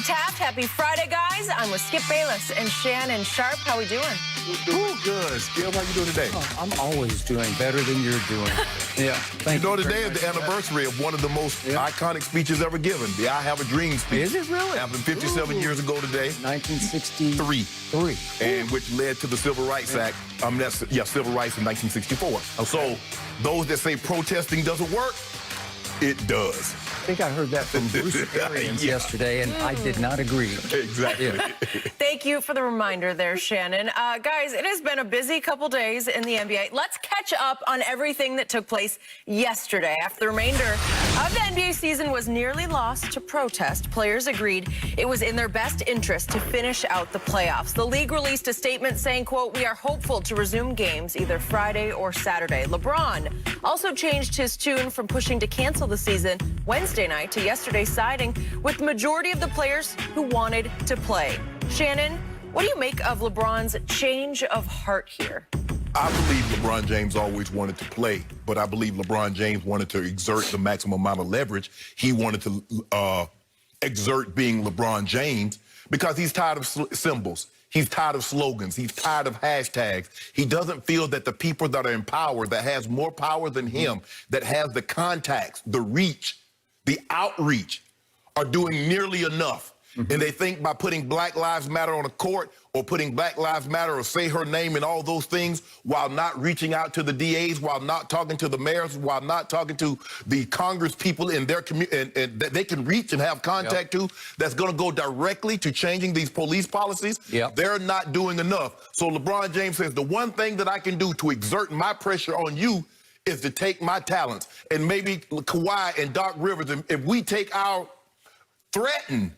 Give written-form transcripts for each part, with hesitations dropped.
Taft. Happy Friday, guys. I'm with Skip Bayless and Shannon Sharp. How we doing? Doing good. Skip, how you doing today? Oh, I'm always doing better than you're doing. Yeah. Thank you. Today is the anniversary of one of the most iconic speeches ever given, the I Have a Dream speech. Is it really? Happened 57 years ago today. 1963. And which led to the Civil Rights Act. Civil rights in 1964. Okay. So those that say protesting doesn't work, it does. I think I heard that from Bruce Arians yesterday, and I did not agree. Exactly. Thank you for the reminder there, Shannon. Guys, it has been a busy couple days in the NBA. Let's catch up on everything that took place yesterday. After the remainder of the NBA season was nearly lost to protest, players agreed it was in their best interest to finish out the playoffs. The league released a statement saying, quote, "We are hopeful to resume games either Friday or Saturday." LeBron also changed his tune from pushing to cancel the season Wednesday night to yesterday, siding with the majority of the players who wanted to play. Shannon, what do you make of LeBron's change of heart here? I believe LeBron James always wanted to play, but I believe LeBron James wanted to exert the maximum amount of leverage. He wanted to exert being LeBron James because he's tired of symbols. He's tired of slogans. He's tired of hashtags. He doesn't feel that the people that are in power, that has more power than him, that has the contacts, the reach, the outreach, are doing nearly enough. And they think by putting Black Lives Matter on a court or putting Black Lives Matter or say her name and all those things while not reaching out to the DAs, while not talking to the mayors, while not talking to the Congress people in their community and that they can reach and have contact to, that's going to go directly to changing these police policies. They're not doing enough. So LeBron James says the one thing that I can do to exert my pressure on you is to take my talents. And maybe Kawhi and Doc Rivers, and if we take our threaten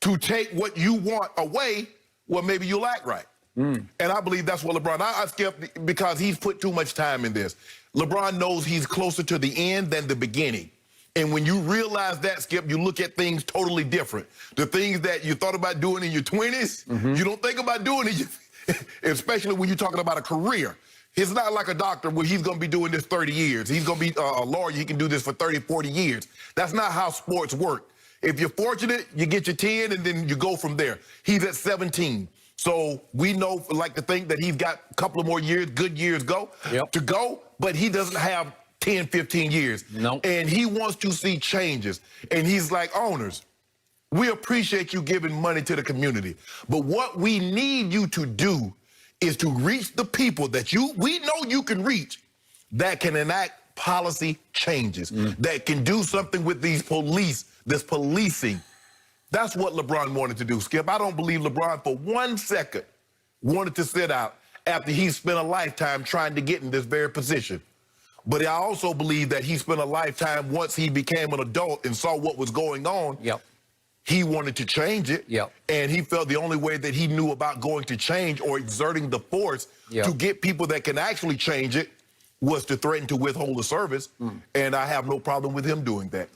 to take what you want away, well, maybe you'll act right. And I believe that's what LeBron, I skip because he's put too much time in this. LeBron knows he's closer to the end than the beginning. And when you realize that, Skip, you look at things totally different. The things that you thought about doing in your 20s, you don't think about doing it, especially when you're talking about a career. It's not like a doctor where he's going to be doing this 30 years. He's going to be a lawyer. He can do this for 30, 40 years. That's not how sports work. If you're fortunate, you get your 10 and then you go from there. He's at 17. So we know, like, to think that he's got a couple of more years, good years to go, but he doesn't have 10, 15 years. And he wants to see changes. And he's like, owners, we appreciate you giving money to the community. But what we need you to do is to reach the people that we know you can reach that can enact policy changes, that can do something with these this policing. That's what LeBron wanted to do, Skip. I don't believe LeBron for 1 second wanted to sit out after he spent a lifetime trying to get in this very position. But I also believe that he spent a lifetime once he became an adult and saw what was going on. He wanted to change it, and he felt the only way that he knew about going to change or exerting the force to get people that can actually change it was to threaten to withhold the service, and I have no problem with him doing that.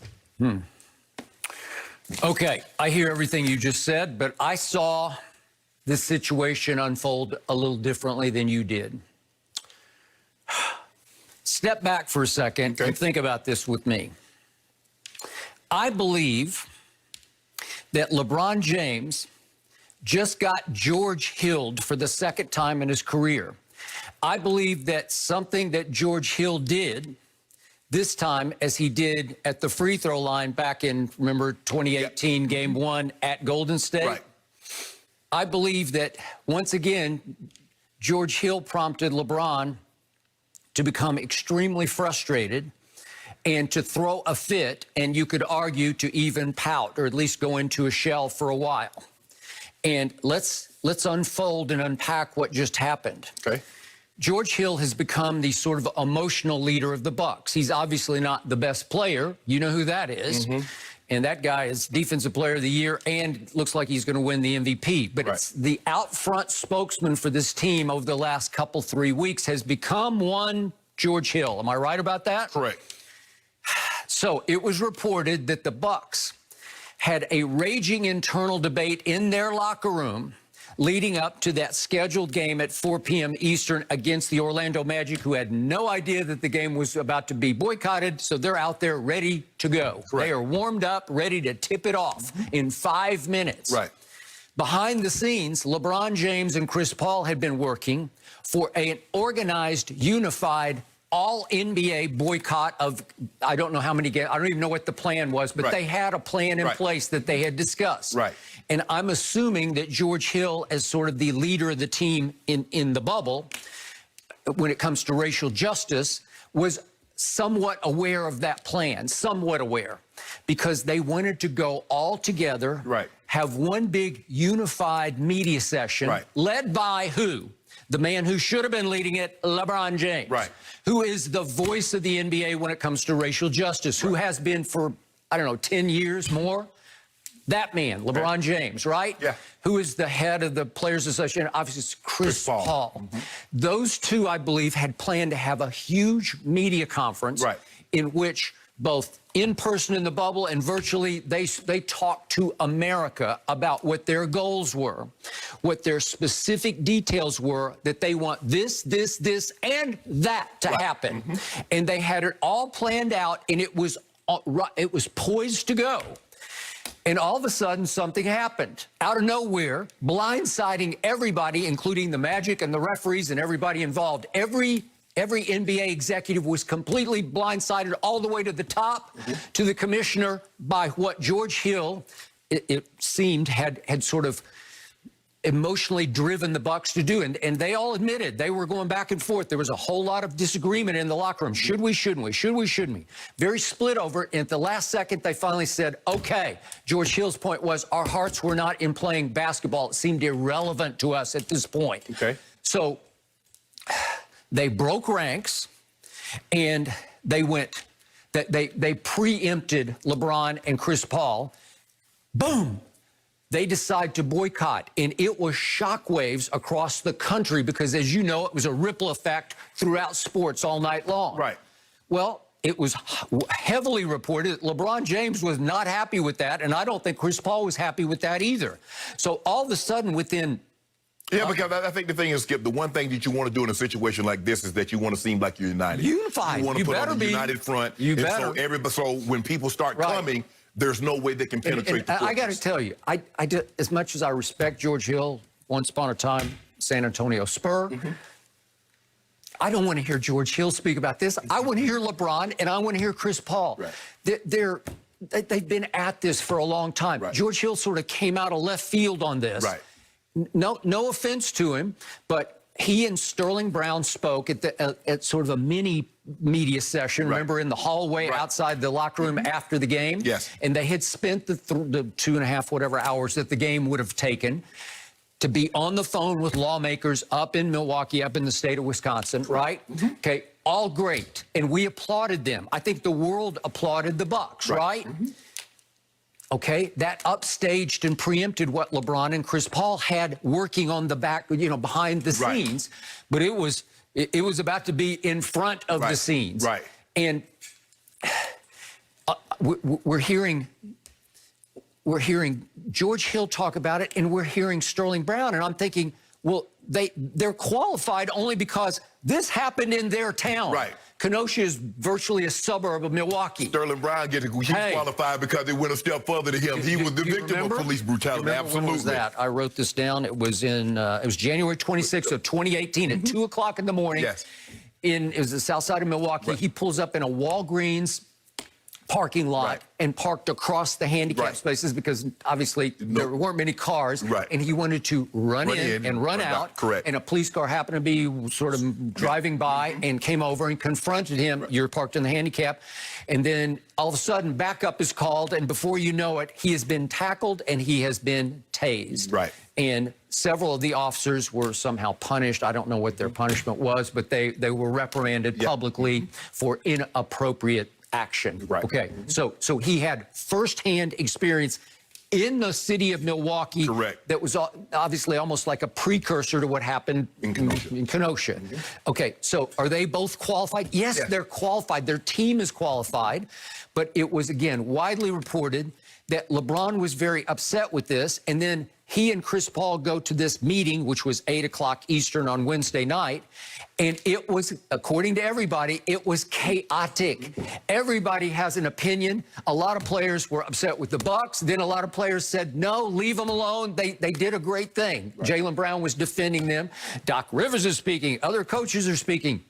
Okay, I hear everything you just said, but I saw this situation unfold a little differently than you did. Step back for a second and think about this with me. I believe that LeBron James just got George Hilled for the second time in his career. I believe that something that George Hill did this time, as he did at the free throw line back in, remember, 2018 Game 1 at Golden State? I believe that, once again, George Hill prompted LeBron to become extremely frustrated and to throw a fit, and you could argue to even pout, or at least go into a shell for a while. And let's unfold and unpack what just happened. George Hill has become the sort of emotional leader of the Bucks. He's obviously not the best player. You know who that is. And that guy is Defensive Player of the Year and looks like he's going to win the MVP. But it's the out-front spokesman for this team over the last couple, 3 weeks has become one George Hill. Am I right about that? Correct. So it was reported that the Bucks had a raging internal debate in their locker room leading up to that scheduled game at 4 p.m. Eastern against the Orlando Magic, who had no idea that the game was about to be boycotted, so they're out there ready to go. Correct. They are warmed up, ready to tip it off in 5 minutes. Right. Behind the scenes, LeBron James and Chris Paul had been working for an organized, unified, all-NBA boycott of, I don't know how many games, I don't even know what the plan was, but they had a plan in place that they had discussed. Right. And I'm assuming that George Hill, as sort of the leader of the team in the bubble, when it comes to racial justice, was somewhat aware of that plan, somewhat aware, because they wanted to go all together, have one big unified media session, led by who? The man who should have been leading it, LeBron James, who is the voice of the NBA when it comes to racial justice, who has been for, I don't know, 10 years more. That man, LeBron James, right? Yeah. Who is the head of the Players Association? Obviously, it's Chris Paul. Those two, I believe, had planned to have a huge media conference in which both in person in the bubble and virtually they talked to America about what their goals were, what their specific details were, that they want this, and that to happen. And they had it all planned out, and it was poised to go. And all of a sudden, something happened out of nowhere, blindsiding everybody, including the Magic and the referees and everybody involved. Every NBA executive was completely blindsided all the way to the top, to the commissioner, by what George Hill, it seemed, had sort of emotionally driven the Bucks to do. And they all admitted they were going back and forth. There was a whole lot of disagreement in the locker room. Should we, shouldn't we? Should we, shouldn't we? Very split over it. And at the last second, they finally said, okay. George Hill's point was, our hearts were not in playing basketball. It seemed irrelevant to us at this point. Okay. So they broke ranks, and they preempted LeBron and Chris Paul. Boom! They decide to boycott, and it was shockwaves across the country because, as you know, it was a ripple effect throughout sports all night long. Right. Well, it was heavily reported that LeBron James was not happy with that, and I don't think Chris Paul was happy with that either. So all of a sudden, within... Yeah, because I think the thing is, Skip, the one thing that you want to do in a situation like this is that you want to seem like you're united. Unified. You want to put on a united front. You better. So when people start coming, there's no way they can penetrate the I got to tell you, I did, as much as I respect George Hill, once upon a time, San Antonio Spur, I don't want to hear George Hill speak about this. I want to hear LeBron, and I want to hear Chris Paul. They've been at this for a long time. George Hill sort of came out of left field on this. No offense to him, but he and Sterling Brown spoke at sort of a mini media session, remember, in the hallway outside the locker room after the game? Yes. And they had spent the 2.5 whatever hours that the game would have taken to be on the phone with lawmakers up in Milwaukee, up in the state of Wisconsin, right? Okay, all great. And we applauded them. I think the world applauded the Bucks, right? Okay, that upstaged and preempted what LeBron and Chris Paul had working on the back, you know, behind the scenes. But it was about to be in front of the scenes. And we're hearing George Hill talk about it, and we're hearing Sterling Brown, and I'm thinking, well, they're qualified only because this happened in their town. Kenosha is virtually a suburb of Milwaukee. Sterling Brown he's qualified because it went a step further to him. He was the victim of police brutality. Absolutely. When was that? I wrote this down. It was January 26th of 2018 at 2 o'clock in the morning. It was the south side of Milwaukee. He pulls up in a Walgreens parking lot and parked across the handicap spaces because obviously there weren't many cars, and he wanted to run in and run out. And a police car happened to be sort of driving by and came over and confronted him. You're parked in the handicap. And then all of a sudden backup is called, and before you know it, he has been tackled and he has been tased. And several of the officers were somehow punished. I don't know what their punishment was, but they were reprimanded publicly for inappropriate action. Okay, so he had firsthand experience in the city of Milwaukee. That was obviously almost like a precursor to what happened in Kenosha. Okay, so are they both qualified? Yes, they're qualified. Their team is qualified, but it was, again, widely reported that LeBron was very upset with this, and then he and Chris Paul go to this meeting, which was 8 o'clock Eastern on Wednesday night, and it was, according to everybody, it was chaotic. Everybody has an opinion. A lot of players were upset with the Bucks. Then a lot of players said, no, leave them alone. They did a great thing. Right. Jaylen Brown was defending them. Doc Rivers is speaking. Other coaches are speaking.